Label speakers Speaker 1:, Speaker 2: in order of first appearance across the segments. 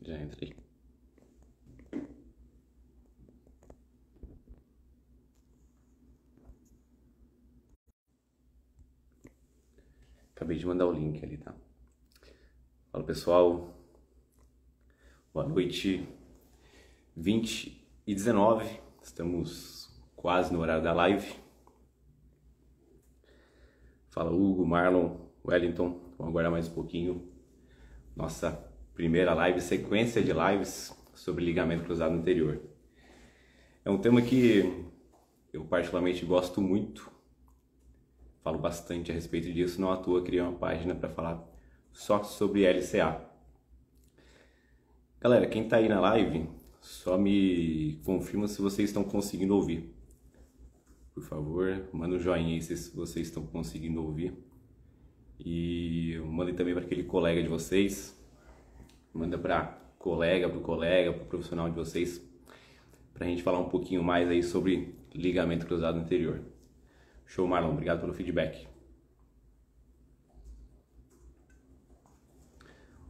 Speaker 1: Já entrei. Acabei de mandar o link ali, tá? Fala pessoal, boa noite. 20h19, estamos quase no horário da live. Fala Hugo, Marlon, Wellington, vamos aguardar mais um pouquinho. Nossa primeira live, sequência de lives sobre ligamento cruzado anterior. É um tema que eu particularmente gosto muito, falo bastante a respeito disso, não à toa criei uma página para falar só sobre LCA. Galera, quem tá aí na live, só me confirma se vocês estão conseguindo ouvir. Por favor, manda um joinha aí se vocês estão conseguindo ouvir. E mandem também para aquele colega de vocês. Manda para colega, pro profissional de vocês, para a gente falar um pouquinho mais aí sobre ligamento cruzado anterior. Show, Marlon, obrigado pelo feedback.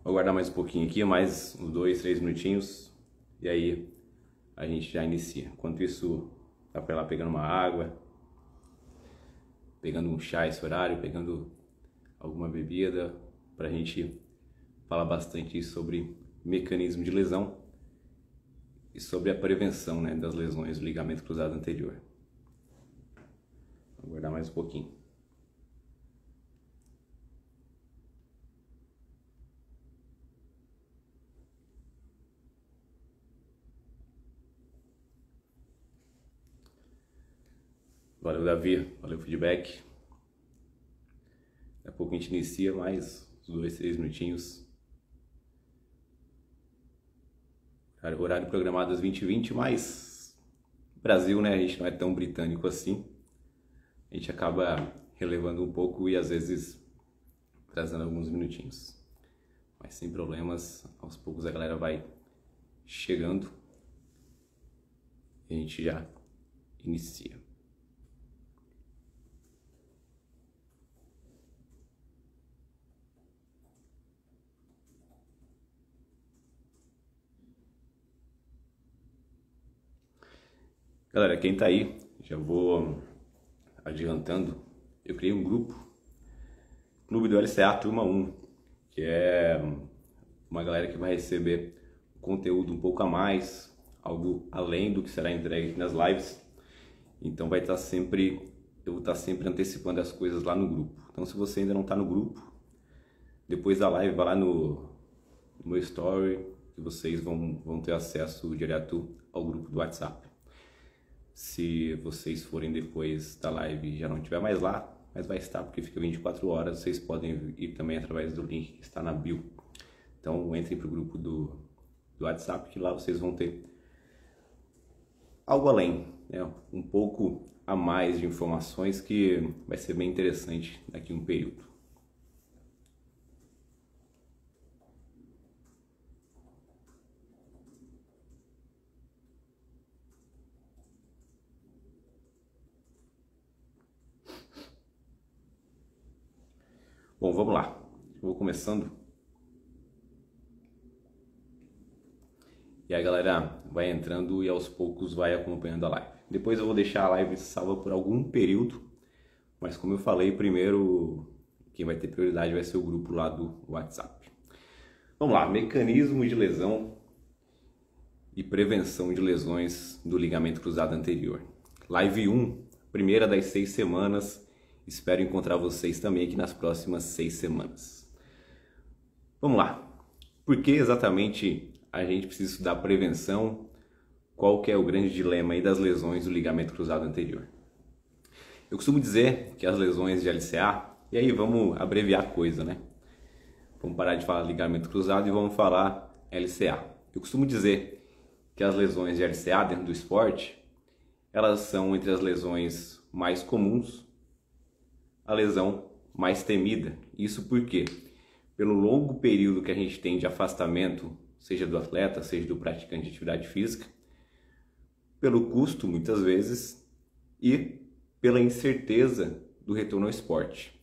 Speaker 1: Vou aguardar mais um pouquinho aqui, mais uns 2, 3 minutinhos, e aí a gente já inicia. Enquanto isso, dá para ir lá pegando uma água, pegando um chá esse horário, pegando alguma bebida, para a gente falar bastante sobre mecanismo de lesão e sobre a prevenção, né, das lesões do ligamento cruzado anterior. Vou aguardar mais um pouquinho. Valeu, Davi. Valeu o feedback. Daqui a pouco a gente inicia mais uns 2, 3 minutinhos. Horário programado às 20h20, mas Brasil, né? A gente não é tão britânico assim. A gente acaba relevando um pouco e às vezes trazendo alguns minutinhos. Mas sem problemas, aos poucos a galera vai chegando e a gente já inicia. Galera, quem tá aí, já vou adiantando, eu criei um grupo, Clube do LCA Turma 1, que é uma galera que vai receber conteúdo um pouco a mais, algo além do que será entregue aqui nas lives. Então eu vou estar sempre antecipando as coisas lá no grupo. Então se você ainda não está no grupo, depois da live vai lá no meu story, que vocês vão ter acesso direto ao grupo do WhatsApp. Se vocês forem depois da live e já não estiver mais lá, mas vai estar porque fica 24 horas, vocês podem ir também através do link que está na bio. Então entrem para o grupo do WhatsApp, que lá vocês vão ter algo além, né? Um pouco a mais de informações que vai ser bem interessante daqui a um período. Bom, vamos lá. Eu vou começando. E aí, galera, vai entrando e aos poucos vai acompanhando a live. Depois eu vou deixar a live salva por algum período, mas como eu falei, primeiro quem vai ter prioridade vai ser o grupo lá do WhatsApp. Vamos lá, mecanismo de lesão e prevenção de lesões do ligamento cruzado anterior. Live 1, primeira das 6 semanas. Espero encontrar vocês também aqui nas próximas 6 semanas. Vamos lá. Por que exatamente a gente precisa estudar prevenção? Qual que é o grande dilema aí das lesões do ligamento cruzado anterior? Eu costumo dizer que as lesões de LCA, e aí vamos abreviar a coisa, né? Vamos parar de falar ligamento cruzado e vamos falar LCA. Eu costumo dizer que as lesões de LCA dentro do esporte, elas são entre as lesões mais comuns, a lesão mais temida. Isso porque, pelo longo período que a gente tem de afastamento, seja do atleta, seja do praticante de atividade física, pelo custo, muitas vezes, e pela incerteza do retorno ao esporte.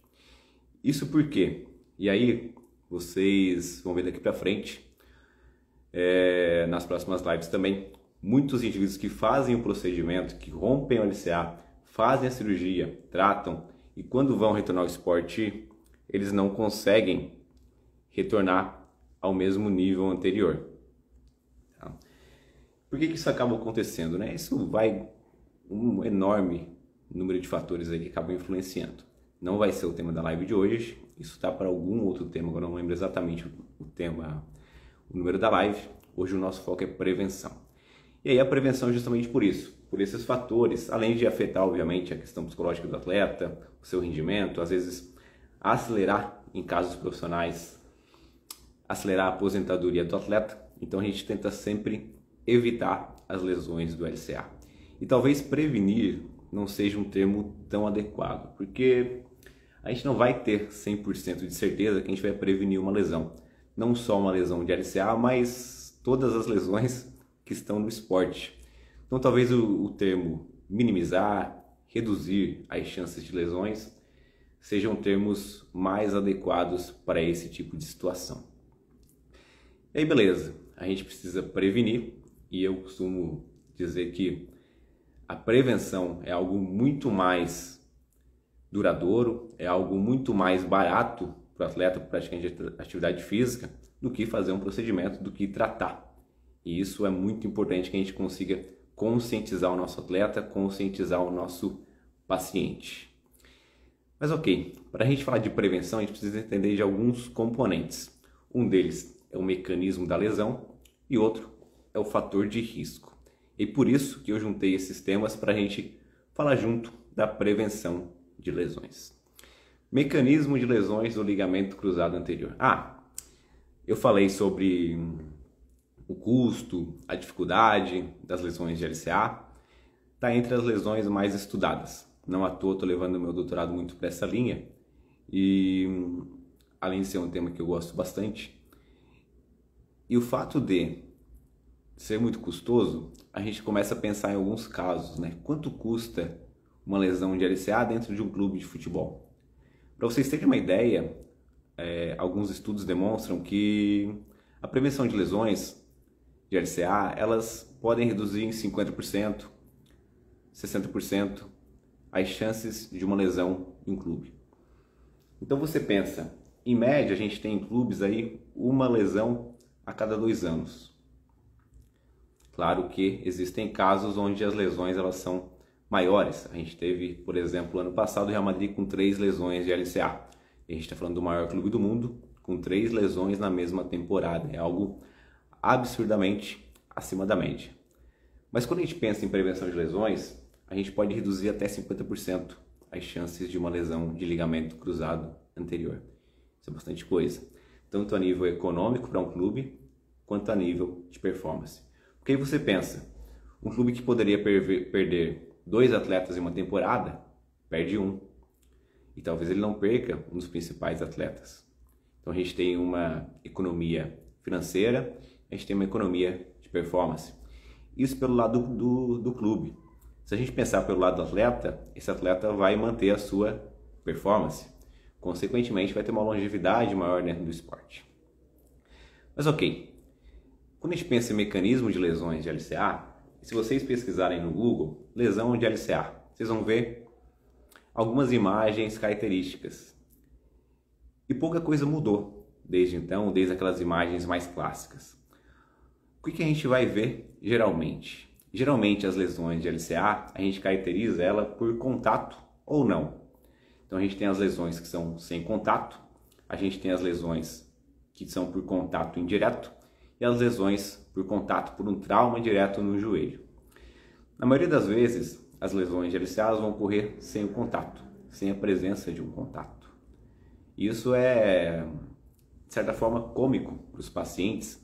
Speaker 1: Isso porque, e aí vocês vão ver daqui para frente, nas próximas lives também. Muitos indivíduos que fazem o procedimento, que rompem o LCA, fazem a cirurgia, tratam e quando vão retornar ao esporte, eles não conseguem retornar ao mesmo nível anterior. Tá? Por que isso acaba acontecendo, né? Isso vai um enorme número de fatores aí que acabam influenciando. Não vai ser o tema da live de hoje, isso está para algum outro tema, agora não lembro exatamente o tema, o número da live. Hoje o nosso foco é prevenção. E aí a prevenção é justamente por isso, por esses fatores, além de afetar obviamente a questão psicológica do atleta, o seu rendimento, às vezes acelerar em casos profissionais, acelerar a aposentadoria do atleta. Então a gente tenta sempre evitar as lesões do LCA. E talvez prevenir não seja um termo tão adequado, porque a gente não vai ter 100% de certeza que a gente vai prevenir uma lesão. Não só uma lesão de LCA, mas todas as lesões que estão no esporte. Então talvez o termo minimizar, reduzir as chances de lesões sejam termos mais adequados para esse tipo de situação. E aí beleza, a gente precisa prevenir e eu costumo dizer que a prevenção é algo muito mais duradouro, é algo muito mais barato para o atleta praticante de atividade física do que fazer um procedimento, do que tratar. E isso é muito importante que a gente consiga conscientizar o nosso atleta, conscientizar o nosso paciente. Mas ok, para a gente falar de prevenção, a gente precisa entender de alguns componentes. Um deles é o mecanismo da lesão e outro é o fator de risco. E por isso que eu juntei esses temas para a gente falar junto da prevenção de lesões. Mecanismo de lesões do ligamento cruzado anterior. Eu falei sobre o custo, a dificuldade das lesões de LCA, está entre as lesões mais estudadas. Não à toa estou levando meu doutorado muito para essa linha e além de ser um tema que eu gosto bastante. E o fato de ser muito custoso, a gente começa a pensar em alguns casos, né? Quanto custa uma lesão de LCA dentro de um clube de futebol? Para vocês terem uma ideia, alguns estudos demonstram que a prevenção de lesões de LCA, elas podem reduzir em 50%, 60% as chances de uma lesão em um clube. Então você pensa, em média a gente tem em clubes aí uma lesão a cada 2 anos. Claro que existem casos onde as lesões elas são maiores. A gente teve, por exemplo, ano passado o Real Madrid com 3 lesões de LCA. E a gente está falando do maior clube do mundo com 3 lesões na mesma temporada. É algo absurdamente acima da média. Mas quando a gente pensa em prevenção de lesões, a gente pode reduzir até 50% as chances de uma lesão de ligamento cruzado anterior. Isso é bastante coisa, tanto a nível econômico para um clube, quanto a nível de performance. Porque aí você pensa, um clube que poderia perder 2 atletas em uma temporada, perde 1. E talvez ele não perca um dos principais atletas. Então a gente tem uma economia financeira, a gente tem uma economia de performance. Isso pelo lado do clube. Se a gente pensar pelo lado do atleta, esse atleta vai manter a sua performance. Consequentemente, vai ter uma longevidade maior dentro do esporte. Mas ok, quando a gente pensa em mecanismo de lesões de LCA, se vocês pesquisarem no Google, lesão de LCA, vocês vão ver algumas imagens características. E pouca coisa mudou desde então, desde aquelas imagens mais clássicas. O que a gente vai ver geralmente? Geralmente as lesões de LCA, a gente caracteriza ela por contato ou não. Então a gente tem as lesões que são sem contato, a gente tem as lesões que são por contato indireto e as lesões por contato por um trauma direto no joelho. Na maioria das vezes, as lesões de LCA vão ocorrer sem o contato, sem a presença de um contato. Isso é, de certa forma, cômico para os pacientes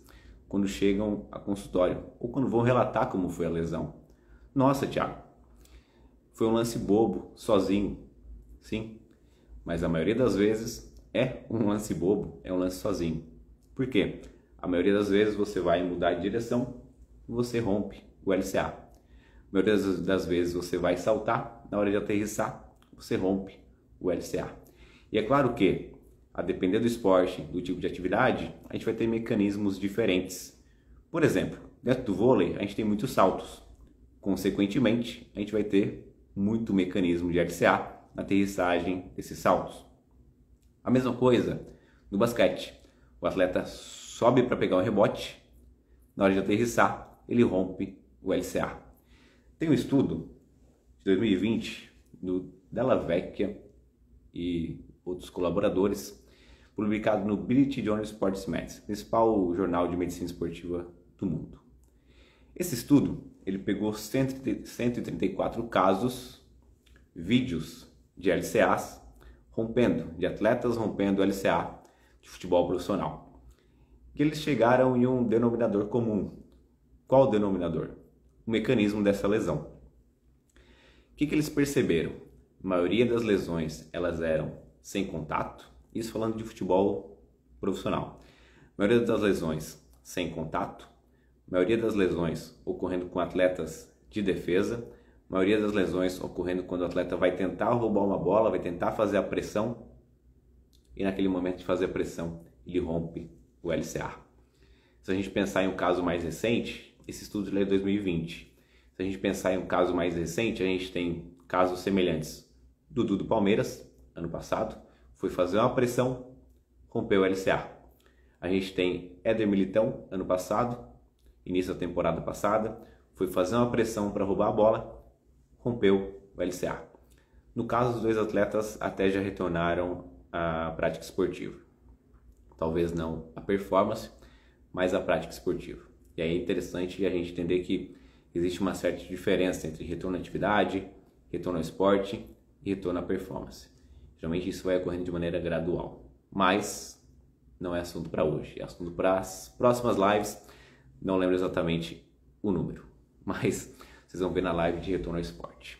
Speaker 1: quando chegam a consultório ou quando vão relatar como foi a lesão. Nossa, Thiago, foi um lance bobo, sozinho. Sim, mas a maioria das vezes é um lance bobo, é um lance sozinho. Por quê? A maioria das vezes você vai mudar de direção e você rompe o LCA. A maioria das vezes você vai saltar, na hora de aterrissar, você rompe o LCA. E é claro que, a depender do esporte, do tipo de atividade, a gente vai ter mecanismos diferentes Por exemplo, dentro do vôlei a gente tem muitos saltos. Consequentemente, a gente vai ter muito mecanismo de LCA na aterrissagem desses saltos. A mesma coisa no basquete. O atleta sobe para pegar um rebote, na hora de aterrissar, ele rompe o LCA. Tem um estudo de 2020 do Della Vecchia e outros colaboradores, publicado no British Journal of Sports Medicine, principal jornal de medicina esportiva do mundo. Esse estudo, ele pegou 134 casos, vídeos de LCAs de atletas rompendo LCA de futebol profissional. Que eles chegaram em um denominador comum. Qual o denominador? O mecanismo dessa lesão. O que eles perceberam? A maioria das lesões, elas eram sem contato, isso falando de futebol profissional. A maioria das lesões sem contato, a maioria das lesões ocorrendo com atletas de defesa, a maioria das lesões ocorrendo quando o atleta vai tentar roubar uma bola, vai tentar fazer a pressão e naquele momento de fazer a pressão ele rompe o LCA. Se a gente pensar em um caso mais recente, esse estudo é de 2020. Se a gente pensar em um caso mais recente, a gente tem casos semelhantes. Dudu do Palmeiras, ano passado, foi fazer uma pressão, rompeu o LCA. A gente tem Éder Militão, ano passado, início da temporada passada, foi fazer uma pressão para roubar a bola, rompeu o LCA. No caso, os dois atletas até já retornaram à prática esportiva. Talvez não a performance, mas a prática esportiva. E aí é interessante a gente entender que existe uma certa diferença entre retorno à atividade, retorno ao esporte e retorno à performance. Geralmente isso vai ocorrendo de maneira gradual, mas não é assunto para hoje, é assunto para as próximas lives. Não lembro exatamente o número, mas vocês vão ver na live de retorno ao esporte.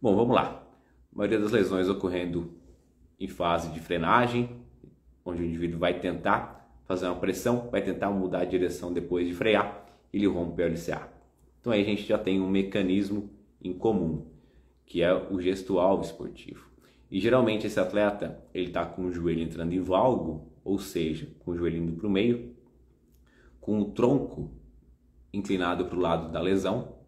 Speaker 1: Bom, vamos lá. A maioria das lesões ocorrendo em fase de frenagem, onde o indivíduo vai tentar fazer uma pressão, vai tentar mudar a direção depois de frear, e ele rompe o LCA. Então aí a gente já tem um mecanismo em comum, que é o gesto-alvo esportivo. E geralmente esse atleta, ele está com o joelho entrando em valgo, ou seja, com o joelho indo para o meio, com o tronco inclinado para o lado da lesão.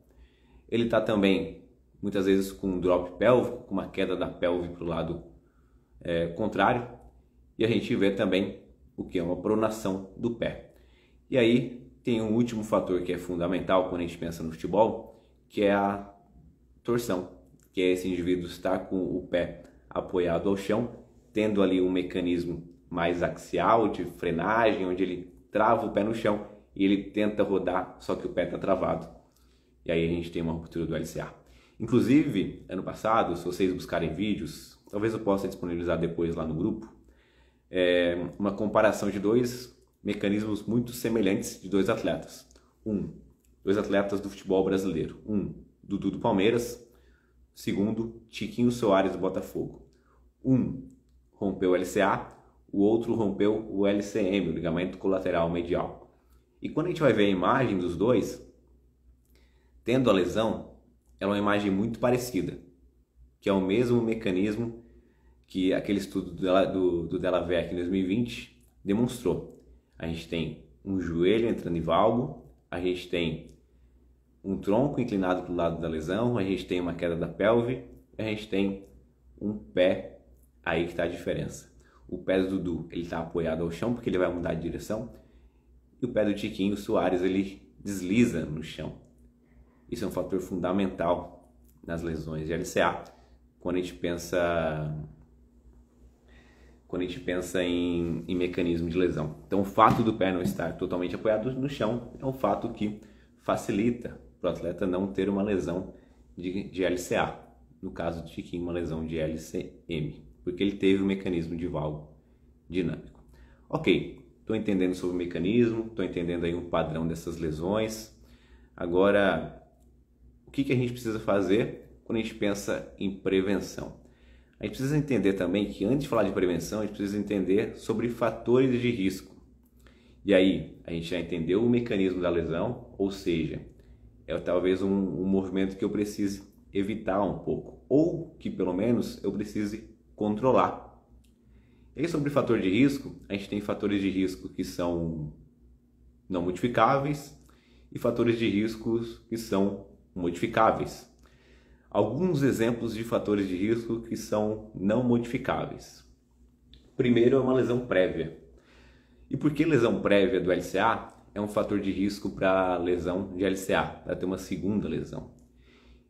Speaker 1: Ele está também, muitas vezes, com um drop pélvico, com uma queda da pelve para o lado contrário. E a gente vê também o que é uma pronação do pé. E aí tem um último fator que é fundamental quando a gente pensa no futebol, que é a torção, que é esse indivíduo estar com o pé apoiado ao chão, tendo ali um mecanismo mais axial de frenagem, onde ele trava o pé no chão e ele tenta rodar, só que o pé está travado. E aí a gente tem uma ruptura do LCA. Inclusive, ano passado, se vocês buscarem vídeos, talvez eu possa disponibilizar depois lá no grupo, uma comparação de dois mecanismos muito semelhantes de dois atletas. Dois atletas do futebol brasileiro. Dudu do Palmeiras. Segundo, Tiquinho Soares do Botafogo. Rompeu o LCA, o outro rompeu o LCM, o ligamento colateral medial. E quando a gente vai ver a imagem dos dois, tendo a lesão, é uma imagem muito parecida, que é o mesmo mecanismo que aquele estudo do Della Vecchia em 2020 demonstrou. A gente tem um joelho entrando em valgo, a gente tem um tronco inclinado para o lado da lesão, a gente tem uma queda da pelve, a gente tem um pé, aí que está a diferença. O pé do Dudu, ele está apoiado ao chão porque ele vai mudar de direção, e o pé do Tiquinho Soares, ele desliza no chão. Isso é um fator fundamental nas lesões de LCA, quando a gente pensa em mecanismo de lesão. Então, o fato do pé não estar totalmente apoiado no chão é um fato que facilita para o atleta não ter uma lesão de LCA. No caso do Tiquinho, uma lesão de LCM, porque ele teve um mecanismo de valgo dinâmico. Ok, estou entendendo sobre o mecanismo, estou entendendo aí um padrão dessas lesões. Agora, o que a gente precisa fazer quando a gente pensa em prevenção? A gente precisa entender também que antes de falar de prevenção, a gente precisa entender sobre fatores de risco. E aí, a gente já entendeu o mecanismo da lesão, ou seja, é talvez um movimento que eu precise evitar um pouco, ou que pelo menos eu precise controlar. E aí, sobre fator de risco, a gente tem fatores de risco que são não modificáveis e fatores de riscos que são modificáveis. Alguns exemplos de fatores de risco que são não modificáveis. Primeiro é uma lesão prévia. E por que lesão prévia do LCA é um fator de risco para lesão de LCA, para ter uma segunda lesão?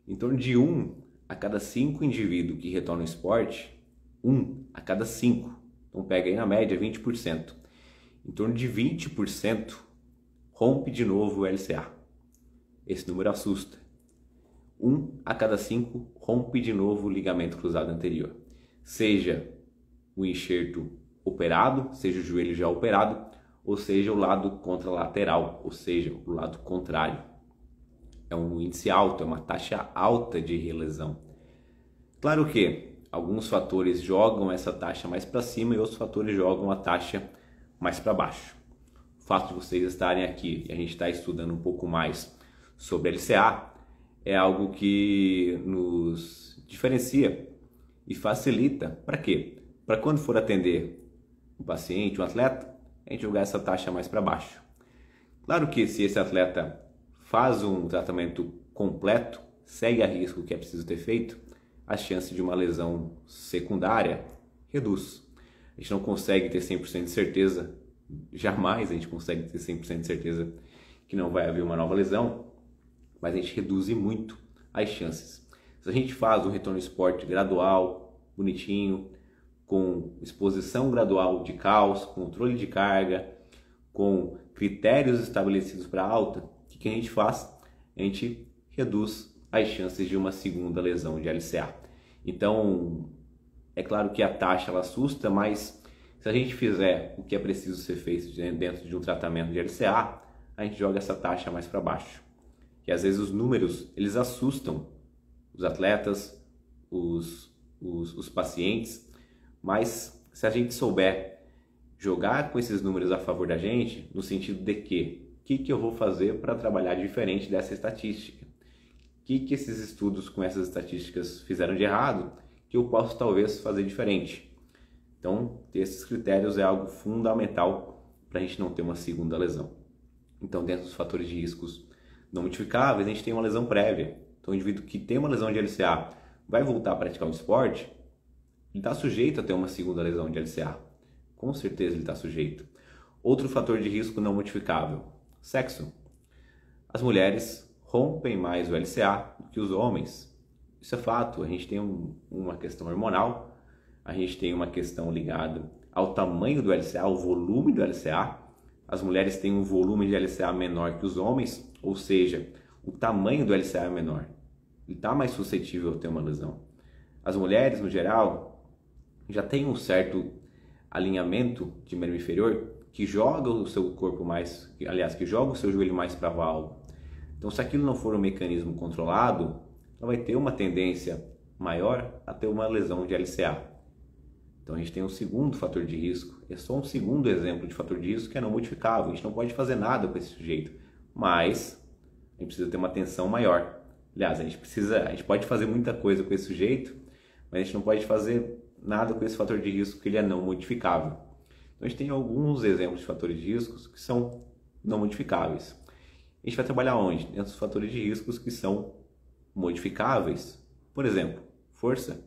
Speaker 1: Em torno de 1 a cada 5 indivíduos que retornam ao esporte, 1 a cada 5, então pega aí na média 20%, em torno de 20% rompe de novo o LCA. Esse número assusta. 1 a cada 5 rompe de novo o ligamento cruzado anterior. Seja o enxerto operado, seja o joelho já operado, ou seja o lado contralateral, ou seja, o lado contrário. É um índice alto, é uma taxa alta de relesão. Claro que alguns fatores jogam essa taxa mais para cima e outros fatores jogam a taxa mais para baixo. O fato de vocês estarem aqui e a gente está estudando um pouco mais sobre LCA é algo que nos diferencia e facilita. Para quê? Para quando for atender um paciente, um atleta, a gente jogar essa taxa mais para baixo. Claro que se esse atleta faz um tratamento completo, segue a risco que é preciso ter feito, a chance de uma lesão secundária reduz. A gente não consegue ter 100% de certeza, jamais a gente consegue ter 100% de certeza que não vai haver uma nova lesão, mas a gente reduz muito as chances. Se a gente faz um retorno ao esporte gradual, bonitinho, com exposição gradual de caos, controle de carga, com critérios estabelecidos para alta, o que a gente faz? A gente reduz as chances de uma segunda lesão de LCA. Então, é claro que a taxa ela assusta, mas se a gente fizer o que é preciso ser feito dentro de um tratamento de LCA, a gente joga essa taxa mais para baixo. E às vezes os números, eles assustam os atletas, os pacientes, mas se a gente souber jogar com esses números a favor da gente, no sentido de que o que eu vou fazer para trabalhar diferente dessa estatística? O que esses estudos com essas estatísticas fizeram de errado que eu posso talvez fazer diferente? Então, ter esses critérios é algo fundamental para a gente não ter uma segunda lesão. Então, dentro dos fatores de riscos não modificáveis, a gente tem uma lesão prévia. Então, o indivíduo que tem uma lesão de LCA vai voltar a praticar um esporte, ele está sujeito a ter uma segunda lesão de LCA. Com certeza ele está sujeito. Outro fator de risco não modificável, sexo. As mulheres rompem mais o LCA do que os homens. Isso é fato. A gente tem uma questão hormonal, a gente tem uma questão ligada ao tamanho do LCA, ao volume do LCA. As mulheres têm um volume de LCA menor que os homens, ou seja, o tamanho do LCA é menor. Ele está mais suscetível a ter uma lesão. As mulheres, no geral, já têm um certo alinhamento de membro inferior que joga o seu corpo mais, aliás, que joga o seu joelho mais para a válvula. Então, se aquilo não for um mecanismo controlado, ela vai ter uma tendência maior a ter uma lesão de LCA. Então, a gente tem um segundo fator de risco. É só um segundo exemplo de fator de risco que é não modificável. A gente não pode fazer nada com esse sujeito, mas a gente precisa ter uma atenção maior. Aliás, a gente pode fazer muita coisa com esse sujeito, mas a gente não pode fazer nada com esse fator de risco que ele é não modificável. Então, a gente tem alguns exemplos de fatores de riscos que são não modificáveis. A gente vai trabalhar onde? Dentro dos fatores de riscos que são modificáveis. Por exemplo, força.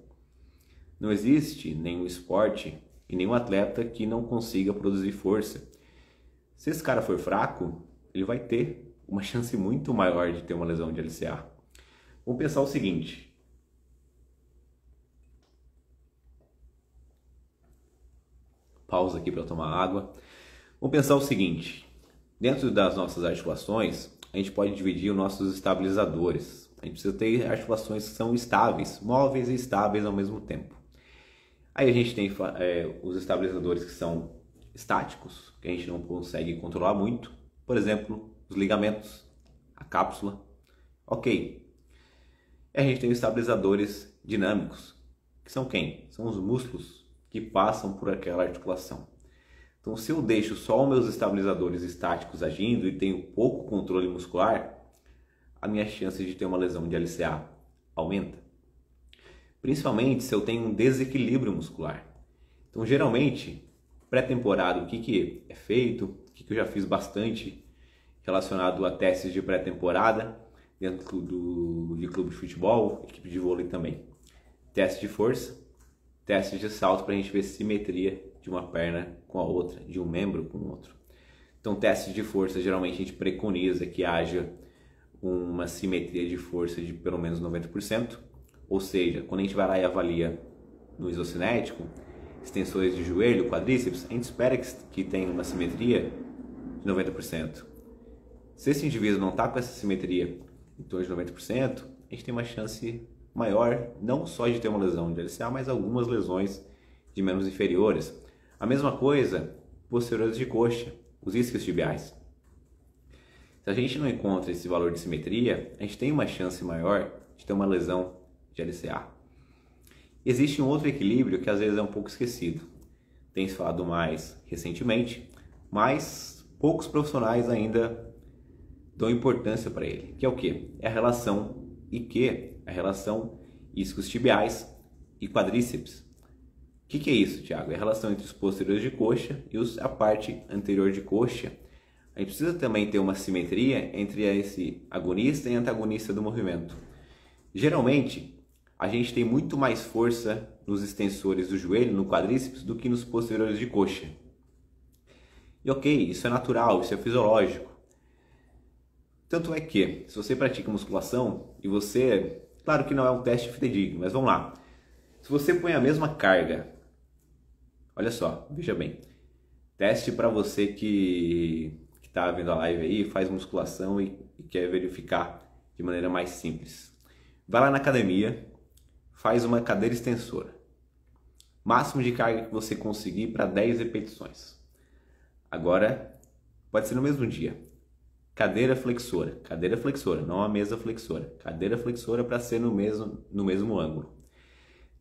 Speaker 1: Não existe nenhum esporte e nenhum atleta que não consiga produzir força. Se esse cara for fraco, ele vai ter uma chance muito maior de ter uma lesão de LCA. Vamos pensar o seguinte. Pausa aqui para eu tomar água. Vamos pensar o seguinte. Dentro das nossas articulações, a gente pode dividir os nossos estabilizadores. A gente precisa ter articulações que são estáveis, móveis e estáveis ao mesmo tempo. Aí a gente tem os estabilizadores que são estáticos, que a gente não consegue controlar muito. Por exemplo, os ligamentos, a cápsula. Ok. E a gente tem os estabilizadores dinâmicos, que são quem? São os músculos que passam por aquela articulação. Então, se eu deixo só os meus estabilizadores estáticos agindo e tenho pouco controle muscular, a minha chance de ter uma lesão de LCA aumenta. Principalmente se eu tenho um desequilíbrio muscular. Então, geralmente, pré-temporada, o que é feito, o que eu já fiz bastante relacionado a testes de pré-temporada dentro de clube de futebol, equipe de vôlei também. Teste de força, teste de salto para a gente ver simetria de uma perna com a outra, de um membro com o outro. Então, testes de força, geralmente a gente preconiza que haja uma simetria de força de pelo menos 90%, ou seja, quando a gente vai lá e avalia no isocinético, extensores de joelho, quadríceps, a gente espera que tenha uma simetria de 90%. Se esse indivíduo não está com essa simetria em torno de 90%, a gente tem uma chance maior, não só de ter uma lesão de LCA, mas algumas lesões de membros inferiores. A mesma coisa, posteriores de coxa, os isquios tibiais. Se a gente não encontra esse valor de simetria, a gente tem uma chance maior de ter uma lesão de LCA. Existe um outro equilíbrio que às vezes é um pouco esquecido. Tem se falado mais recentemente, mas poucos profissionais ainda dão importância para ele. Que é o quê? É a relação IQ, a relação isquios tibiais e quadríceps. O que é isso, Thiago? É a relação entre os posteriores de coxa e a parte anterior de coxa. A gente precisa também ter uma simetria entre esse agonista e antagonista do movimento. Geralmente, a gente tem muito mais força nos extensores do joelho, no quadríceps, do que nos posteriores de coxa. E ok, isso é natural, isso é fisiológico. Tanto é que, se você pratica musculação e você... Claro que não é um teste fidedigno, mas vamos lá. Se você põe a mesma carga... Olha só, veja bem. Teste para você que está vendo a live aí, faz musculação e quer verificar de maneira mais simples. Vai lá na academia, faz uma cadeira extensora. Máximo de carga que você conseguir para 10 repetições. Agora, pode ser no mesmo dia. Cadeira flexora, não a mesa flexora. Cadeira flexora para ser no mesmo ângulo.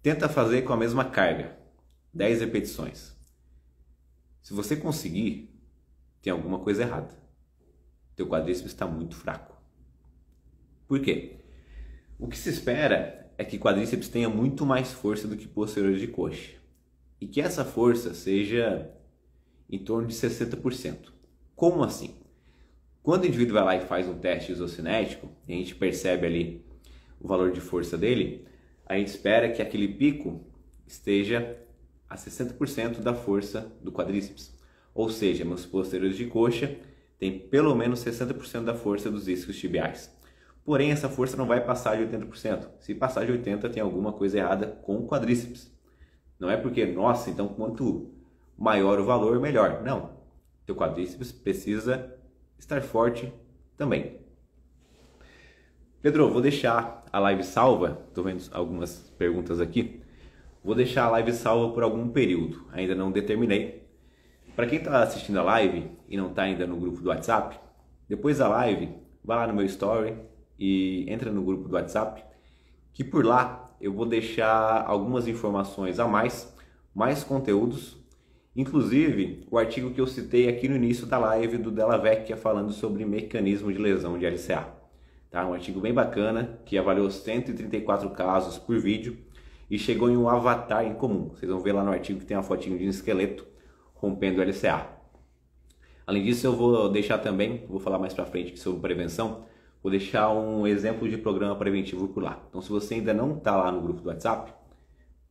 Speaker 1: Tenta fazer com a mesma carga, 10 repetições. Se você conseguir, tem alguma coisa errada. Teu quadríceps está muito fraco. Por quê? O que se espera é que quadríceps tenha muito mais força do que posteriores de coxa. E que essa força seja em torno de 60%. Como assim? Quando o indivíduo vai lá e faz um teste isocinético, e a gente percebe ali o valor de força dele, a gente espera que aquele pico esteja a 60% da força do quadríceps. Ou seja, meus posteriores de coxa têm pelo menos 60% da força dos isquios tibiais. Porém, essa força não vai passar de 80%. Se passar de 80%, tem alguma coisa errada com o quadríceps. Não é porque, nossa, então quanto maior o valor, melhor. Não. Teu quadríceps precisa estar forte também. Pedro, vou deixar a live salva. Estou vendo algumas perguntas aqui. Vou deixar a live salva por algum período. Ainda não determinei. Para quem está assistindo a live e não está ainda no grupo do WhatsApp, depois da live, vai lá no meu story e entra no grupo do WhatsApp, que por lá eu vou deixar algumas informações a mais conteúdos, inclusive o artigo que eu citei aqui no início da live do Della Vecchia falando sobre mecanismo de lesão de LCA. Tá? Um artigo bem bacana que avaliou 134 casos por vídeo e chegou em um avatar em comum. Vocês vão ver lá no artigo que tem uma fotinho de um esqueleto rompendo o LCA. Além disso, eu vou deixar também, vou falar mais pra frente sobre prevenção, vou deixar um exemplo de programa preventivo por lá. Então, se você ainda não está lá no grupo do WhatsApp,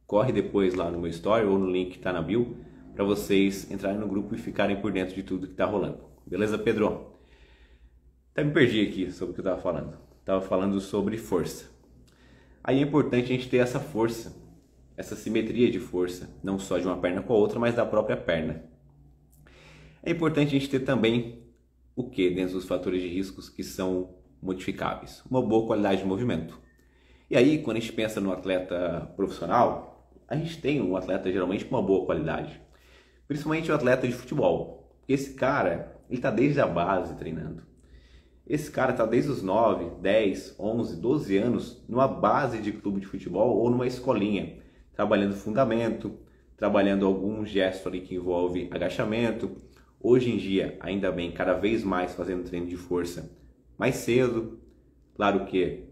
Speaker 1: corre depois lá no meu story ou no link que está na bio, para vocês entrarem no grupo e ficarem por dentro de tudo que está rolando. Beleza, Pedro? Até me perdi aqui sobre o que eu estava falando. Estava falando sobre força. Aí é importante a gente ter essa força, essa simetria de força, não só de uma perna com a outra, mas da própria perna. É importante a gente ter também o que dentro dos fatores de riscos que são modificáveis? Uma boa qualidade de movimento. E aí, quando a gente pensa no atleta profissional, a gente tem um atleta geralmente com uma boa qualidade. Principalmente o atleta de futebol. Esse cara, ele está desde a base treinando. Esse cara está desde os 9, 10, 11, 12 anos numa base de clube de futebol ou numa escolinha, trabalhando fundamento, trabalhando algum gesto ali que envolve agachamento. Hoje em dia, ainda bem, cada vez mais fazendo treino de força mais cedo. Claro que,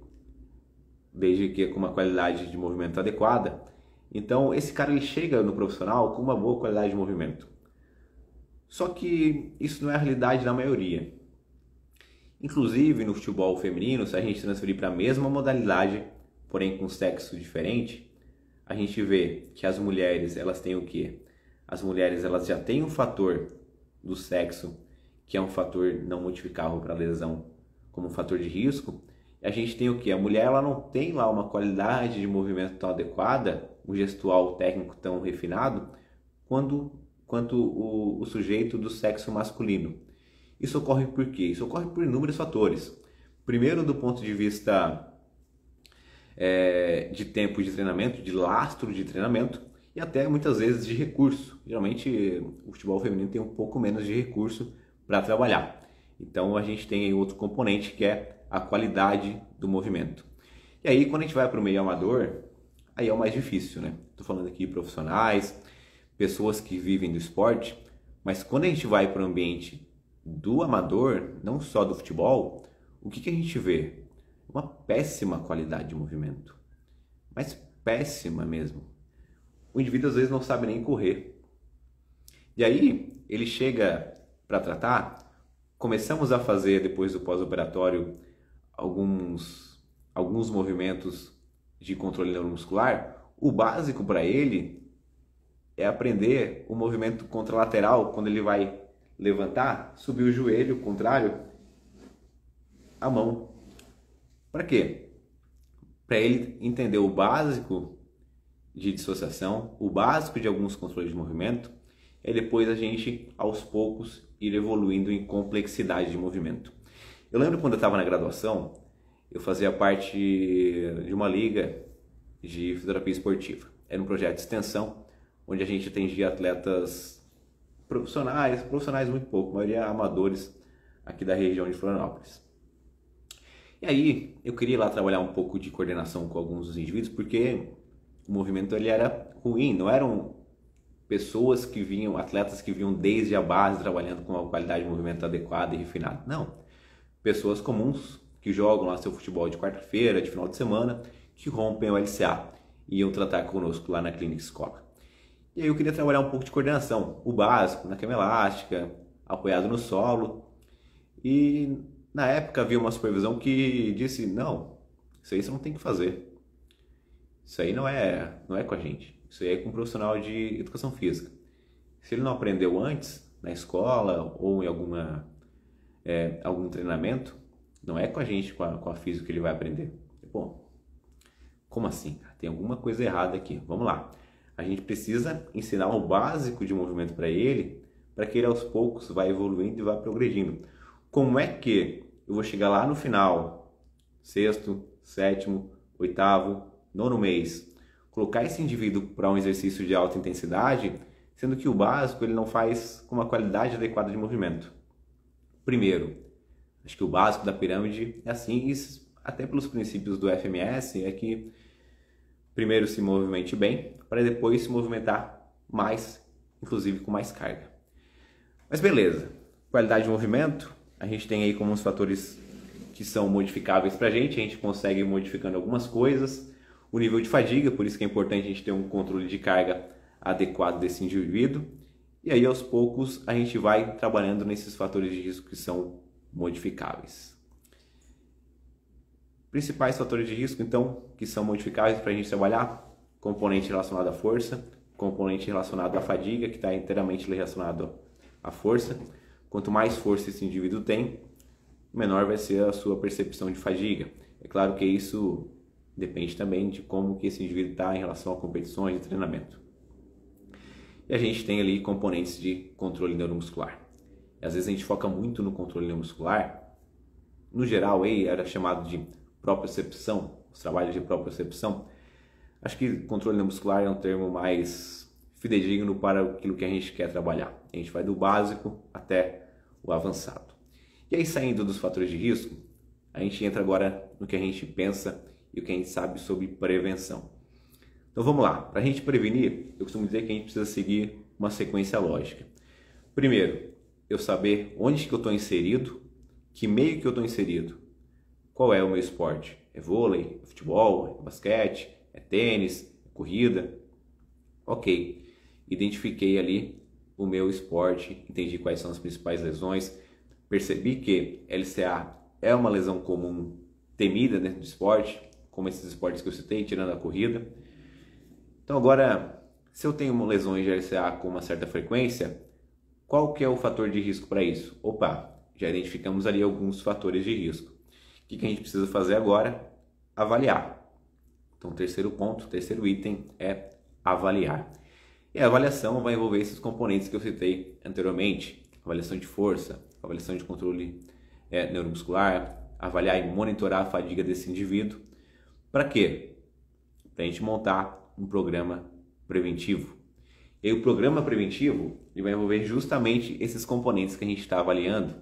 Speaker 1: desde que com uma qualidade de movimento adequada. Então, esse cara ele chega no profissional com uma boa qualidade de movimento. Só que isso não é a realidade da maioria. Inclusive no futebol feminino, se a gente transferir para a mesma modalidade, porém com sexo diferente, a gente vê que as mulheres, elas têm o quê? As mulheres, elas já têm um fator do sexo, que é um fator não modificável para lesão, como um fator de risco. E a gente tem o quê? A mulher, ela não tem lá uma qualidade de movimento tão adequada, um gestual técnico tão refinado, quanto o sujeito do sexo masculino. Isso ocorre por quê? Isso ocorre por inúmeros fatores. Primeiro, do ponto de vista de tempo de treinamento, de lastro de treinamento e até muitas vezes de recurso. Geralmente o futebol feminino tem um pouco menos de recurso para trabalhar. Então a gente tem aí outro componente que é a qualidade do movimento. E aí quando a gente vai para o meio amador, aí é o mais difícil, né? Estou falando aqui de profissionais, pessoas que vivem do esporte, mas quando a gente vai para o ambiente do amador, não só do futebol, o que a gente vê? Uma péssima qualidade de movimento, mas péssima mesmo. O indivíduo às vezes não sabe nem correr. E aí ele chega para tratar, começamos a fazer depois do pós-operatório alguns movimentos de controle neuromuscular. O básico para ele é aprender o movimento contralateral quando ele vai levantar, subir o joelho contrário, a mão. Para quê? Para ele entender o básico de dissociação, o básico de alguns controles de movimento, e depois a gente, aos poucos, ir evoluindo em complexidade de movimento. Eu lembro quando eu estava na graduação, eu fazia parte de uma liga de fisioterapia esportiva. Era um projeto de extensão, onde a gente atendia atletas profissionais muito pouco, a maioria amadores aqui da região de Florianópolis. E aí eu queria ir lá trabalhar um pouco de coordenação com alguns dos indivíduos, porque o movimento ele era ruim, não eram pessoas que vinham, atletas que vinham desde a base trabalhando com uma qualidade de movimento adequada e refinada, não. Pessoas comuns que jogam lá seu futebol de quarta-feira, de final de semana, que rompem o LCA e iam tratar conosco lá na clínica escola. E aí eu queria trabalhar um pouco de coordenação, o básico, na cama elástica, apoiado no solo. E na época havia uma supervisão que disse, não, isso aí você não tem que fazer. Isso aí não é com a gente. Isso aí é com um profissional de educação física. Se ele não aprendeu antes, na escola ou em algum treinamento, não é com a gente, com a física que ele vai aprender. Bom, como assim? Tem alguma coisa errada aqui. Vamos lá. A gente precisa ensinar o básico de movimento para ele que ele aos poucos vá evoluindo e vá progredindo. Como é que eu vou chegar lá no final, sexto, sétimo, oitavo, nono mês, colocar esse indivíduo para um exercício de alta intensidade, sendo que o básico ele não faz com uma qualidade adequada de movimento? Primeiro, acho que o básico da pirâmide é assim, e até pelos princípios do FMS, é que primeiro se movimente bem, para depois se movimentar mais, inclusive com mais carga. Mas beleza, qualidade de movimento, a gente tem aí como uns fatores que são modificáveis para a gente consegue ir modificando algumas coisas, o nível de fadiga, por isso que é importante a gente ter um controle de carga adequado desse indivíduo, e aí aos poucos a gente vai trabalhando nesses fatores de risco que são modificáveis. Principais fatores de risco, então, que são modificáveis para a gente trabalhar: componente relacionado à força, componente relacionado à fadiga, que está inteiramente relacionado à força. Quanto mais força esse indivíduo tem, menor vai ser a sua percepção de fadiga. É claro que isso depende também de como que esse indivíduo está em relação a competições de treinamento. E a gente tem ali componentes de controle neuromuscular. E às vezes a gente foca muito no controle neuromuscular. No geral, aí era chamado de propriocepção, os trabalhos de propriocepção. Acho que controle neuromuscular é um termo mais fidedigno para aquilo que a gente quer trabalhar. A gente vai do básico até o avançado. E aí, saindo dos fatores de risco, a gente entra agora no que a gente pensa e o que a gente sabe sobre prevenção. Então vamos lá, para a gente prevenir, eu costumo dizer que a gente precisa seguir uma sequência lógica. Primeiro, eu saber onde que eu estou inserido, que meio que eu estou inserido, qual é o meu esporte, é vôlei, é futebol, é basquete, é tênis, é corrida, ok, identifiquei ali o meu esporte, entendi quais são as principais lesões, percebi que LCA é uma lesão comum, temida dentro do esporte, como esses esportes que eu citei, tirando a corrida. Então agora, se eu tenho lesões de LCA com uma certa frequência, qual que é o fator de risco para isso? Opa, já identificamos ali alguns fatores de risco. O que a gente precisa fazer agora? Avaliar. Então, o terceiro ponto, o terceiro item é avaliar. E a avaliação vai envolver esses componentes que eu citei anteriormente. Avaliação de força, avaliação de controle neuromuscular, avaliar e monitorar a fadiga desse indivíduo. Para quê? Para a gente montar um programa preventivo. E o programa preventivo ele vai envolver justamente esses componentes que a gente está avaliando.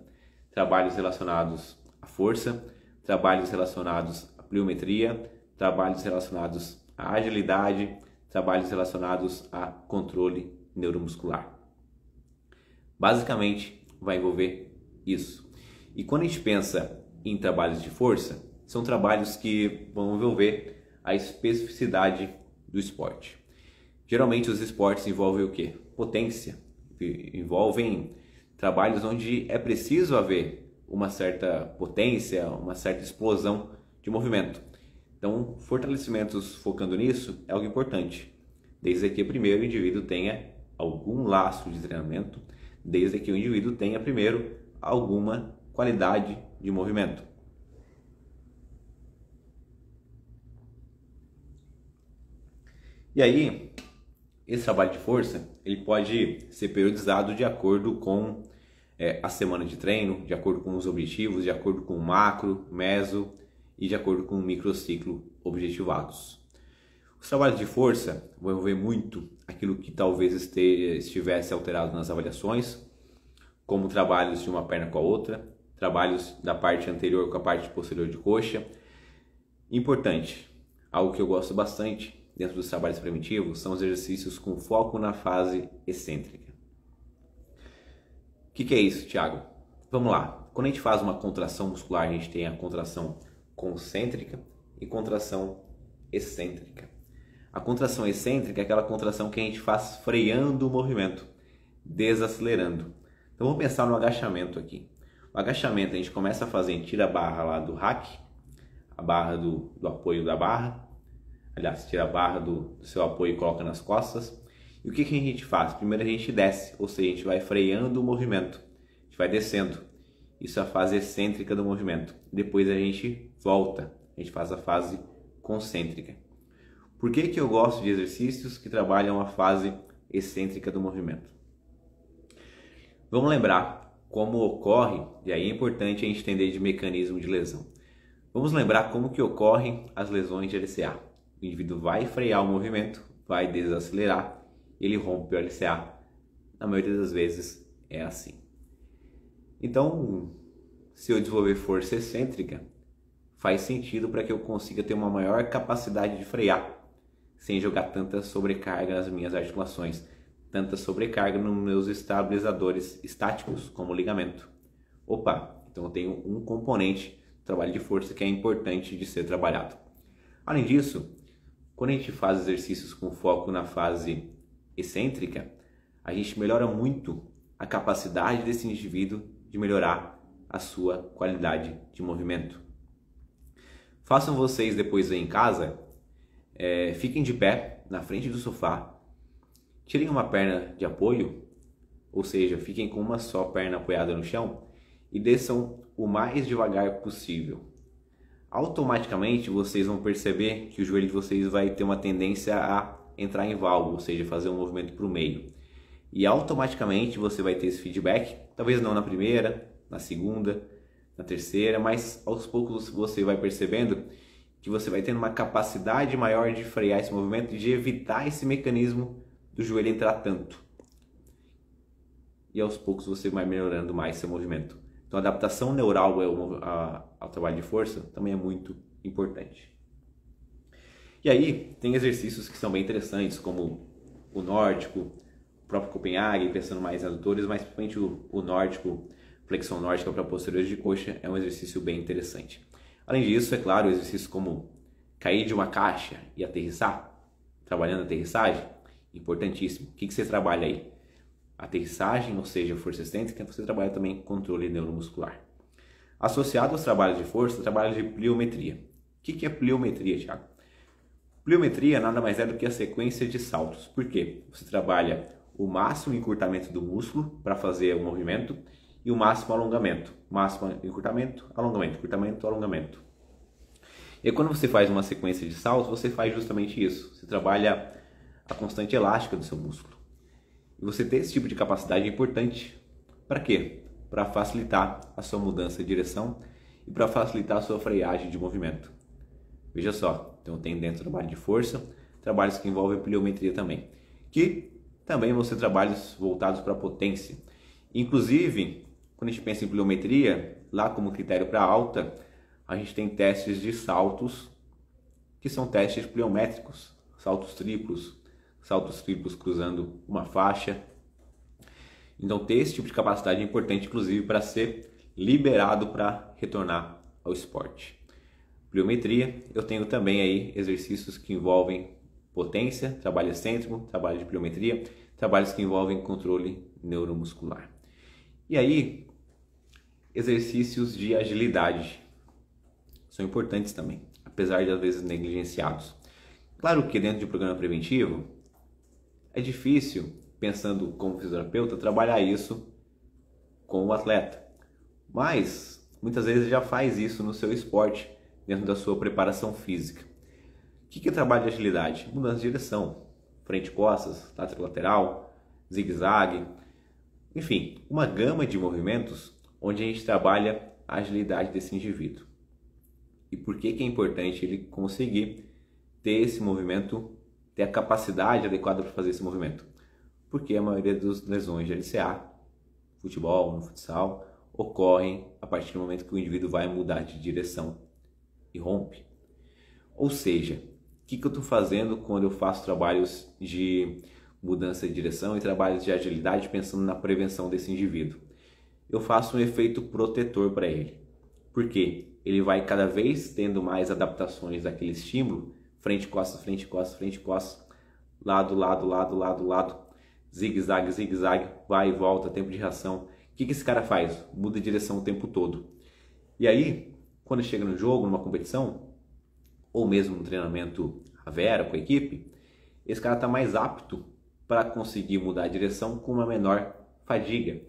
Speaker 1: Trabalhos relacionados à força, trabalhos relacionados à pliometria, trabalhos relacionados à agilidade, trabalhos relacionados a controle neuromuscular. Basicamente, vai envolver isso. E quando a gente pensa em trabalhos de força, são trabalhos que vão envolver a especificidade do esporte. Geralmente os esportes envolvem o quê? Potência. Envolvem trabalhos onde é preciso haver uma certa potência, uma certa explosão de movimento. Então, fortalecimentos focando nisso é algo importante. Desde que primeiro o indivíduo tenha algum laço de treinamento, desde que o indivíduo tenha primeiro alguma qualidade de movimento. E aí, esse trabalho de força ele pode ser periodizado de acordo com a semana de treino, de acordo com os objetivos, de acordo com o macro, meso e de acordo com o microciclo objetivados. Os trabalhos de força vão envolver muito aquilo que talvez estivesse alterado nas avaliações, como trabalhos de uma perna com a outra, trabalhos da parte anterior com a parte posterior de coxa. Importante, algo que eu gosto bastante dentro dos trabalhos primitivos são os exercícios com foco na fase excêntrica. O que é isso, Thiago? Vamos lá. Quando a gente faz uma contração muscular, a gente tem a contração concêntrica e contração excêntrica. A contração excêntrica é aquela contração que a gente faz freando o movimento, desacelerando. Então vamos pensar no agachamento aqui. O agachamento a gente começa a fazer, a gente tira a barra lá do rack, a barra do apoio da barra. Aliás, tira a barra do seu apoio e coloca nas costas. E o que a gente faz? Primeiro a gente desce, ou seja, a gente vai freando o movimento. A gente vai descendo. Isso é a fase excêntrica do movimento. Depois a gente volta. A gente faz a fase concêntrica. Por que eu gosto de exercícios que trabalham a fase excêntrica do movimento? Vamos lembrar como ocorre, e aí é importante a gente entender de mecanismo de lesão. Vamos lembrar como que ocorrem as lesões de LCA. O indivíduo vai frear o movimento, vai desacelerar, ele rompe o LCA. Na maioria das vezes é assim. Então, se eu desenvolver força excêntrica, faz sentido para que eu consiga ter uma maior capacidade de frear, sem jogar tanta sobrecarga nas minhas articulações, tanta sobrecarga nos meus estabilizadores estáticos, como o ligamento. Opa, então eu tenho um componente do trabalho de força que é importante de ser trabalhado. Além disso, quando a gente faz exercícios com foco na fase excêntrica, a gente melhora muito a capacidade desse indivíduo de melhorar a sua qualidade de movimento. Façam vocês depois aí em casa, fiquem de pé na frente do sofá, tirem uma perna de apoio, ou seja, fiquem com uma só perna apoiada no chão e desçam o mais devagar possível. Automaticamente vocês vão perceber que o joelho de vocês vai ter uma tendência a entrar em valgo, ou seja, fazer um movimento para o meio. E automaticamente você vai ter esse feedback, talvez não na primeira, na segunda, na terceira, mas aos poucos você vai percebendo que você vai tendo uma capacidade maior de frear esse movimento e de evitar esse mecanismo do joelho entrar tanto. E aos poucos você vai melhorando mais seu movimento. Então a adaptação neural ao trabalho de força também é muito importante. E aí tem exercícios que são bem interessantes, como o nórdico, o próprio Copenhague, pensando mais em adutores, mas principalmente o nórdico, flexão nórdica para posteriores de coxa, é um exercício bem interessante. Além disso, é claro, exercícios como cair de uma caixa e aterrissar, trabalhando a aterrissagem, importantíssimo. O que você trabalha aí? Aterrissagem, ou seja, força excêntrica, você trabalha também controle neuromuscular. Associado aos trabalhos de força, trabalhos de pliometria. O que é pliometria, Thiago? Pliometria nada mais é do que a sequência de saltos. Por quê? Você trabalha o máximo encurtamento do músculo para fazer o movimento e o máximo alongamento. Máximo encurtamento, alongamento, encurtamento, alongamento. E quando você faz uma sequência de saltos, você faz justamente isso. Você trabalha a constante elástica do seu músculo. E você ter esse tipo de capacidade é importante. Para quê? Para facilitar a sua mudança de direção e para facilitar a sua freagem de movimento. Veja só, então tem dentro do trabalho de força, trabalhos que envolvem pliometria também, que também vão ser trabalhos voltados para a potência. Inclusive, quando a gente pensa em pliometria, lá como critério para alta, a gente tem testes de saltos, que são testes pliométricos, saltos triplos cruzando uma faixa. Então ter esse tipo de capacidade é importante, inclusive, para ser liberado para retornar ao esporte. Pliometria, eu tenho também aí exercícios que envolvem potência, trabalho excêntrico, trabalho de pliometria, trabalhos que envolvem controle neuromuscular. E aí, exercícios de agilidade são importantes também, apesar de às vezes negligenciados. Claro que dentro de um programa preventivo é difícil, pensando como fisioterapeuta, trabalhar isso com o atleta, mas muitas vezes já faz isso no seu esporte, dentro da sua preparação física. O que é trabalho de agilidade? Mudança de direção, frente e costas, lateral, zigue-zague, enfim, uma gama de movimentos onde a gente trabalha a agilidade desse indivíduo. E por que é importante ele conseguir ter esse movimento, ter a capacidade adequada para fazer esse movimento? Porque a maioria das lesões de LCA, futebol, no futsal, ocorrem a partir do momento que o indivíduo vai mudar de direção e rompe. Ou seja, o que eu estou fazendo quando eu faço trabalhos de mudança de direção e trabalhos de agilidade pensando na prevenção desse indivíduo? Eu faço um efeito protetor para ele. Por quê? Ele vai cada vez tendo mais adaptações daquele estímulo, frente, costas, frente, costas, frente, costas, lado, lado, zigue-zague, zigue-zague, vai e volta, tempo de reação. O que esse cara faz? Muda de direção o tempo todo. E aí, quando chega no jogo, numa competição, ou mesmo no treinamento à vera com a equipe, esse cara está mais apto para conseguir mudar a direção com uma menor fadiga.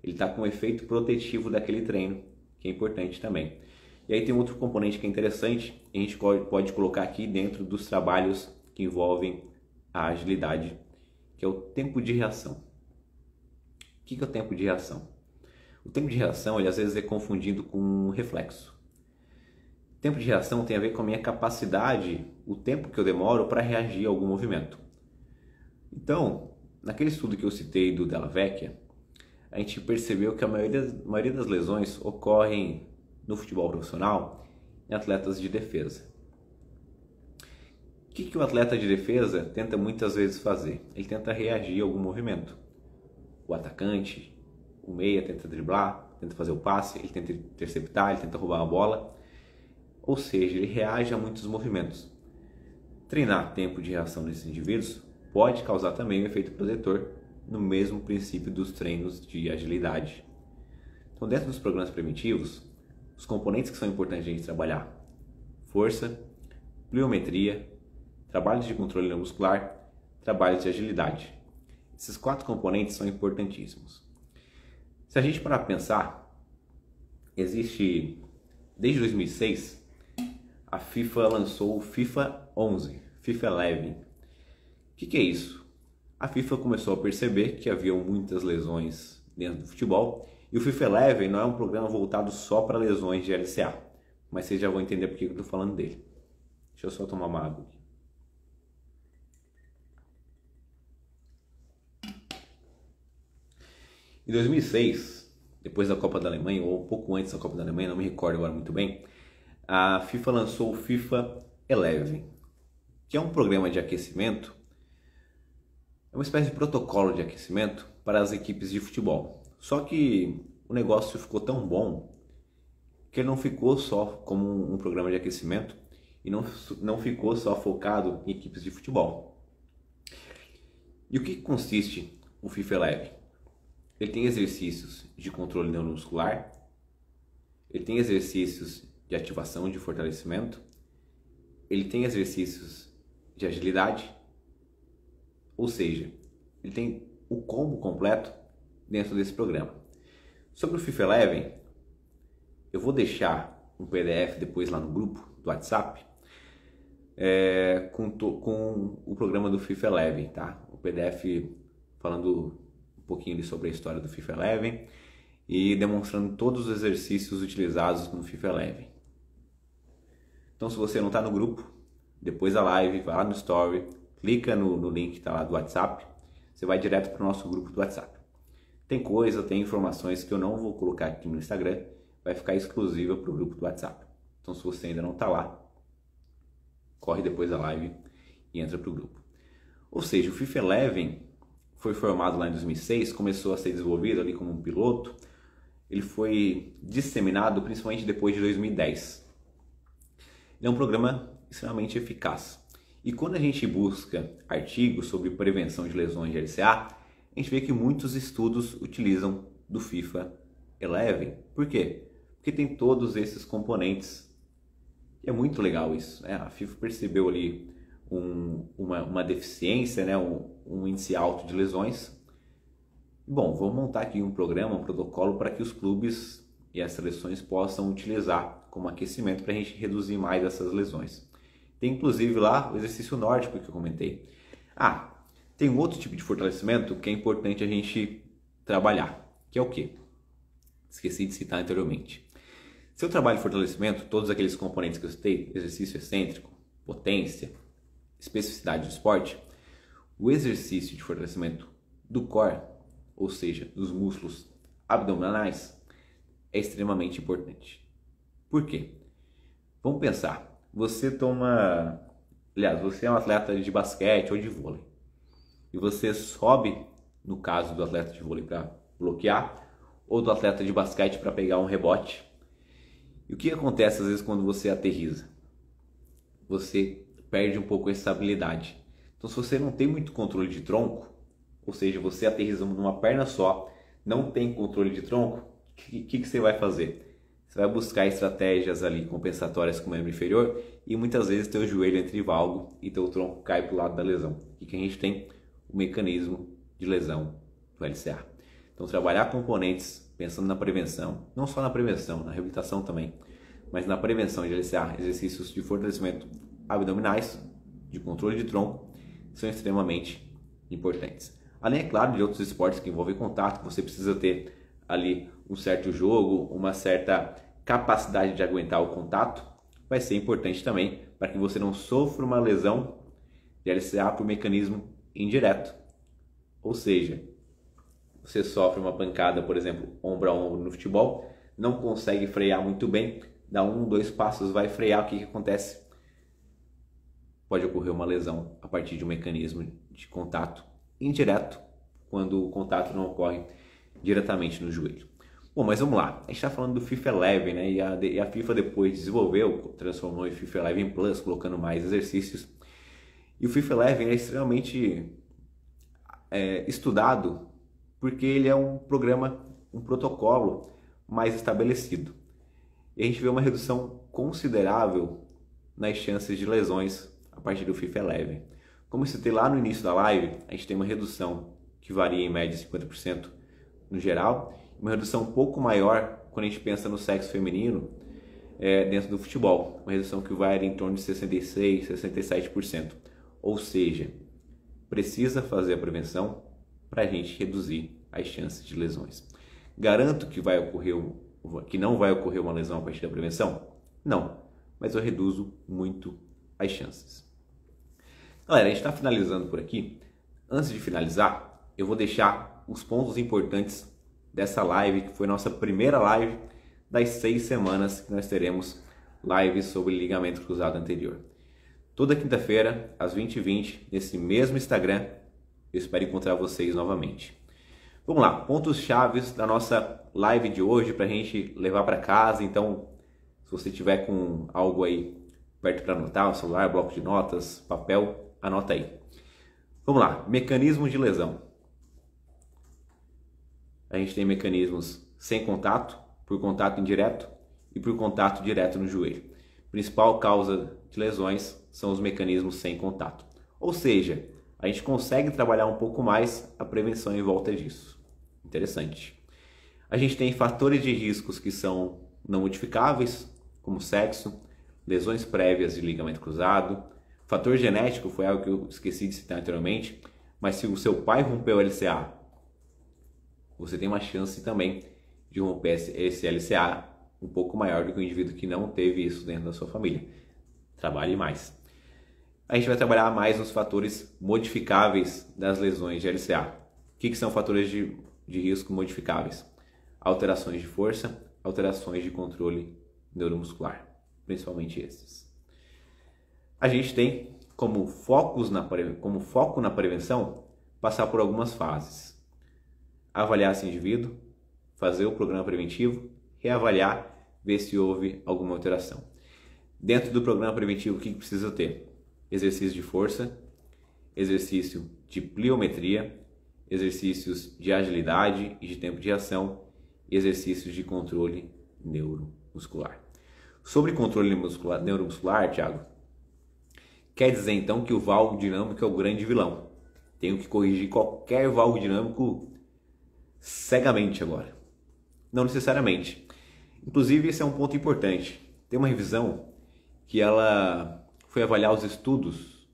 Speaker 1: Ele está com um efeito protetivo daquele treino, que é importante também. E aí tem outro componente que é interessante, a gente pode colocar aqui dentro dos trabalhos que envolvem a agilidade, que é o tempo de reação. O que é o tempo de reação? O tempo de reação, ele às vezes é confundido com um reflexo. O tempo de reação tem a ver com a minha capacidade, o tempo que eu demoro para reagir a algum movimento. Então, naquele estudo que eu citei do Della Vecchia, a gente percebeu que a maioria das lesões ocorrem no futebol profissional em atletas de defesa. O que o atleta de defesa tenta muitas vezes fazer? Ele tenta reagir a algum movimento. O atacante, o meia tenta driblar, tenta fazer o passe, ele tenta interceptar, ele tenta roubar a bola. Ou seja, ele reage a muitos movimentos. Treinar tempo de reação desses indivíduos pode causar também um efeito protetor no mesmo princípio dos treinos de agilidade. Então, dentro dos programas preventivos, os componentes que são importantes a gente trabalhar: força, pliometria, trabalhos de controle neuromuscular, trabalhos de agilidade. Esses 4 componentes são importantíssimos. Se a gente parar para pensar, existe, desde 2006, a FIFA lançou o FIFA 11, FIFA 11. O que é isso? A FIFA começou a perceber que haviam muitas lesões dentro do futebol e o FIFA 11 não é um programa voltado só para lesões de LCA, mas vocês já vão entender por que eu estou falando dele. Deixa eu só tomar uma água aqui. Em 2006, depois da Copa da Alemanha, ou um pouco antes da Copa da Alemanha, não me recordo agora muito bem, a FIFA lançou o FIFA 11, que é um programa de aquecimento, é uma espécie de protocolo de aquecimento para as equipes de futebol. Só que o negócio ficou tão bom que ele não ficou só como um programa de aquecimento e não ficou só focado em equipes de futebol. E o que consiste o FIFA 11? Ele tem exercícios de controle neuromuscular, ele tem exercícios de ativação, de fortalecimento, ele tem exercícios de agilidade, ou seja, ele tem o combo completo dentro desse programa. Sobre o FIFA Eleven, eu vou deixar um PDF depois lá no grupo do WhatsApp com o programa do FIFA Eleven, tá? O PDF falando um pouquinho sobre a história do FIFA Eleven e demonstrando todos os exercícios utilizados no FIFA Eleven. Então, se você não está no grupo, depois da live, vai lá no Story, clica no link que está lá do WhatsApp, você vai direto para o nosso grupo do WhatsApp. Tem informações que eu não vou colocar aqui no Instagram, vai ficar exclusiva para o grupo do WhatsApp. Então, se você ainda não está lá, corre depois da live e entra para o grupo. Ou seja, o FIFA Eleven foi formado lá em 2006, começou a ser desenvolvido ali como um piloto, ele foi disseminado principalmente depois de 2010. Ele é um programa extremamente eficaz. E quando a gente busca artigos sobre prevenção de lesões de LCA, a gente vê que muitos estudos utilizam do FIFA Eleven. Por quê? Porque tem todos esses componentes. E é muito legal isso, né? A FIFA percebeu ali uma deficiência, né? um índice alto de lesões. Bom, vamos montar aqui um programa, um protocolo para que os clubes e as seleções possam utilizar como aquecimento para a gente reduzir mais essas lesões. Tem inclusive lá o exercício nórdico que eu comentei. Tem um outro tipo de fortalecimento que é importante a gente trabalhar, que é o quê? Esqueci de citar anteriormente. Se eu trabalho fortalecimento, todos aqueles componentes que eu citei, exercício excêntrico, potência, especificidade do esporte, o exercício de fortalecimento do core, ou seja, dos músculos abdominais, é extremamente importante. Por quê? Vamos pensar. Você é um atleta de basquete ou de vôlei. E você sobe, no caso do atleta de vôlei para bloquear, ou do atleta de basquete para pegar um rebote. E o que acontece às vezes quando você aterriza? Você perde um pouco essa habilidade. Então, se você não tem muito controle de tronco, ou seja, você aterriza numa perna só, não tem controle de tronco, o que você vai fazer? Você vai buscar estratégias ali compensatórias com o membro inferior e muitas vezes teu joelho entra em valgo e teu tronco cai para o lado da lesão. E que a gente tem o mecanismo de lesão do LCA. Então, trabalhar componentes pensando na prevenção, não só na prevenção, na reabilitação também, mas na prevenção de LCA, exercícios de fortalecimento abdominais, de controle de tronco, são extremamente importantes. Além, é claro, de outros esportes que envolvem contato, você precisa ter ali um certo jogo, uma certa capacidade de aguentar o contato, vai ser importante também para que você não sofra uma lesão de LCA por mecanismo indireto. Ou seja, você sofre uma pancada, por exemplo, ombro a ombro no futebol, não consegue frear muito bem, dá 1, 2 passos, vai frear, o que acontece? Pode ocorrer uma lesão a partir de um mecanismo de contato indireto, quando o contato não ocorre diretamente no joelho. Bom, mas vamos lá. A gente está falando do FIFA Eleven, né? E a FIFA depois desenvolveu, transformou em FIFA Eleven Plus, colocando mais exercícios. E o FIFA Eleven é extremamente estudado porque ele é um programa, um protocolo mais estabelecido. E a gente vê uma redução considerável nas chances de lesões a partir do FIFA Eleven. Como eu citei lá no início da live, a gente tem uma redução que varia em média 50% no geral, uma redução um pouco maior quando a gente pensa no sexo feminino dentro do futebol, uma redução que varia em torno de 66%, 67%. Ou seja, precisa fazer a prevenção para a gente reduzir as chances de lesões. Garanto que não vai ocorrer uma lesão a partir da prevenção? Não, mas eu reduzo muito as chances. Galera, a gente está finalizando por aqui. Antes de finalizar, eu vou deixar os pontos importantes dessa live, que foi nossa primeira live das 6 semanas que nós teremos lives sobre ligamento cruzado anterior. Toda quinta-feira, às 20h20, nesse mesmo Instagram, eu espero encontrar vocês novamente. Vamos lá, pontos chaves da nossa live de hoje para a gente levar para casa. Então, se você tiver com algo aí perto para anotar, um celular, bloco de notas, papel, anota aí. Vamos lá, mecanismos de lesão. A gente tem mecanismos sem contato, por contato indireto e por contato direto no joelho. Principal causa de lesões são os mecanismos sem contato. Ou seja, a gente consegue trabalhar um pouco mais a prevenção em volta disso. Interessante. A gente tem fatores de riscos que são não modificáveis, como sexo, lesões prévias de ligamento cruzado. Fator genético foi algo que eu esqueci de citar anteriormente, mas se o seu pai rompeu o LCA, você tem uma chance também de romper esse LCA um pouco maior do que o indivíduo que não teve isso dentro da sua família. Trabalhe mais. A gente vai trabalhar mais nos fatores modificáveis das lesões de LCA. O que são fatores de risco modificáveis? Alterações de força, alterações de controle neuromuscular, principalmente esses. A gente tem como foco na prevenção passar por algumas fases. Avaliar esse indivíduo, fazer o programa preventivo, reavaliar, ver se houve alguma alteração. Dentro do programa preventivo, o que precisa ter? Exercício de força, exercício de pliometria, exercícios de agilidade e de tempo de reação, e exercícios de controle neuromuscular. Sobre controle neuromuscular, Thiago, quer dizer então que o valgo dinâmico é o grande vilão. Tenho que corrigir qualquer valgo dinâmico cegamente agora. Não necessariamente. Inclusive, esse é um ponto importante. Tem uma revisão que ela foi avaliar os estudos.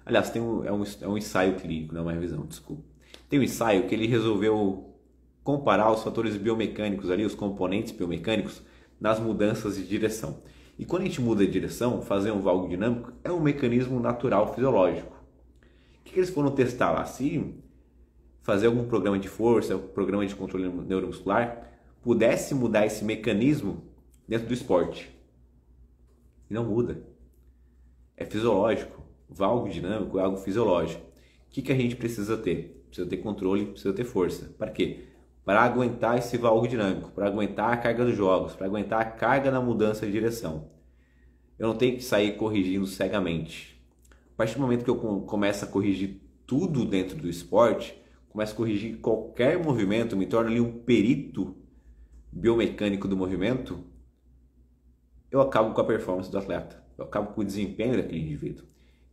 Speaker 1: Aliás, é um ensaio clínico, não é uma revisão, desculpa. Tem um ensaio que ele resolveu comparar os fatores biomecânicos ali, os componentes biomecânicos, nas mudanças de direção. E quando a gente muda de direção, fazer um valgo dinâmico é um mecanismo natural fisiológico. O que eles foram testar lá? Se fazer algum programa de força, programa de controle neuromuscular, pudesse mudar esse mecanismo dentro do esporte. E não muda. É fisiológico. Valgo dinâmico é algo fisiológico. O que a gente precisa ter? Precisa ter controle, precisa ter força. Para quê? Para aguentar esse valgo dinâmico, para aguentar a carga dos jogos, para aguentar a carga na mudança de direção. Eu não tenho que sair corrigindo cegamente. A partir do momento que eu começo a corrigir tudo dentro do esporte, começo a corrigir qualquer movimento, me torno ali um perito biomecânico do movimento, eu acabo com a performance do atleta, eu acabo com o desempenho daquele indivíduo.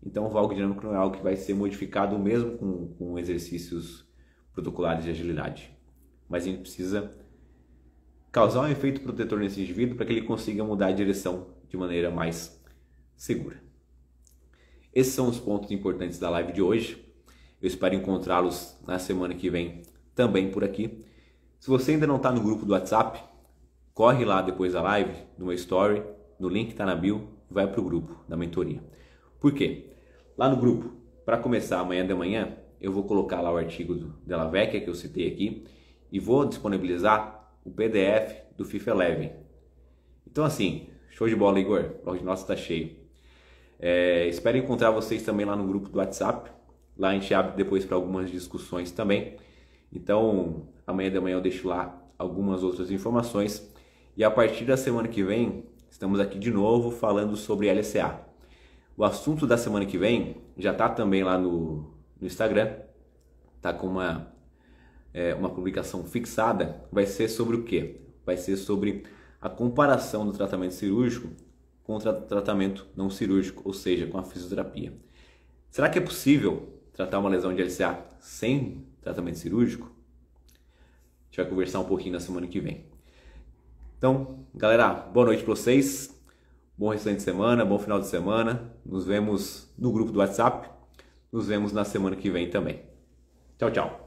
Speaker 1: Então o valgo dinâmico não é algo que vai ser modificado mesmo com exercícios protocolares de agilidade. Mas a gente precisa causar um efeito protetor nesse indivíduo para que ele consiga mudar a direção de maneira mais segura. Esses são os pontos importantes da live de hoje. Eu espero encontrá-los na semana que vem também por aqui. Se você ainda não está no grupo do WhatsApp, corre lá depois da live, no meu story, no link que está na bio, vai para o grupo da mentoria. Por quê? Lá no grupo, para começar amanhã de manhã, eu vou colocar lá o artigo do Della Vecchia que eu citei aqui e vou disponibilizar o PDF do FIFA Eleven. Então assim, show de bola, Igor, o nosso está cheio. Espero encontrar vocês também lá no grupo do WhatsApp. Lá a gente abre depois para algumas discussões também. Então, amanhã de manhã eu deixo lá algumas outras informações. E a partir da semana que vem, estamos aqui de novo falando sobre LCA. O assunto da semana que vem já está também lá no Instagram. Está com uma publicação fixada. Vai ser sobre o quê? Vai ser sobre a comparação do tratamento cirúrgico com o tratamento não cirúrgico, ou seja, com a fisioterapia. Será que é possível tratar uma lesão de LCA sem tratamento cirúrgico? A gente vai conversar um pouquinho na semana que vem. Então, galera, boa noite para vocês. Bom restante de semana, bom final de semana. Nos vemos no grupo do WhatsApp. Nos vemos na semana que vem também. Tchau, tchau.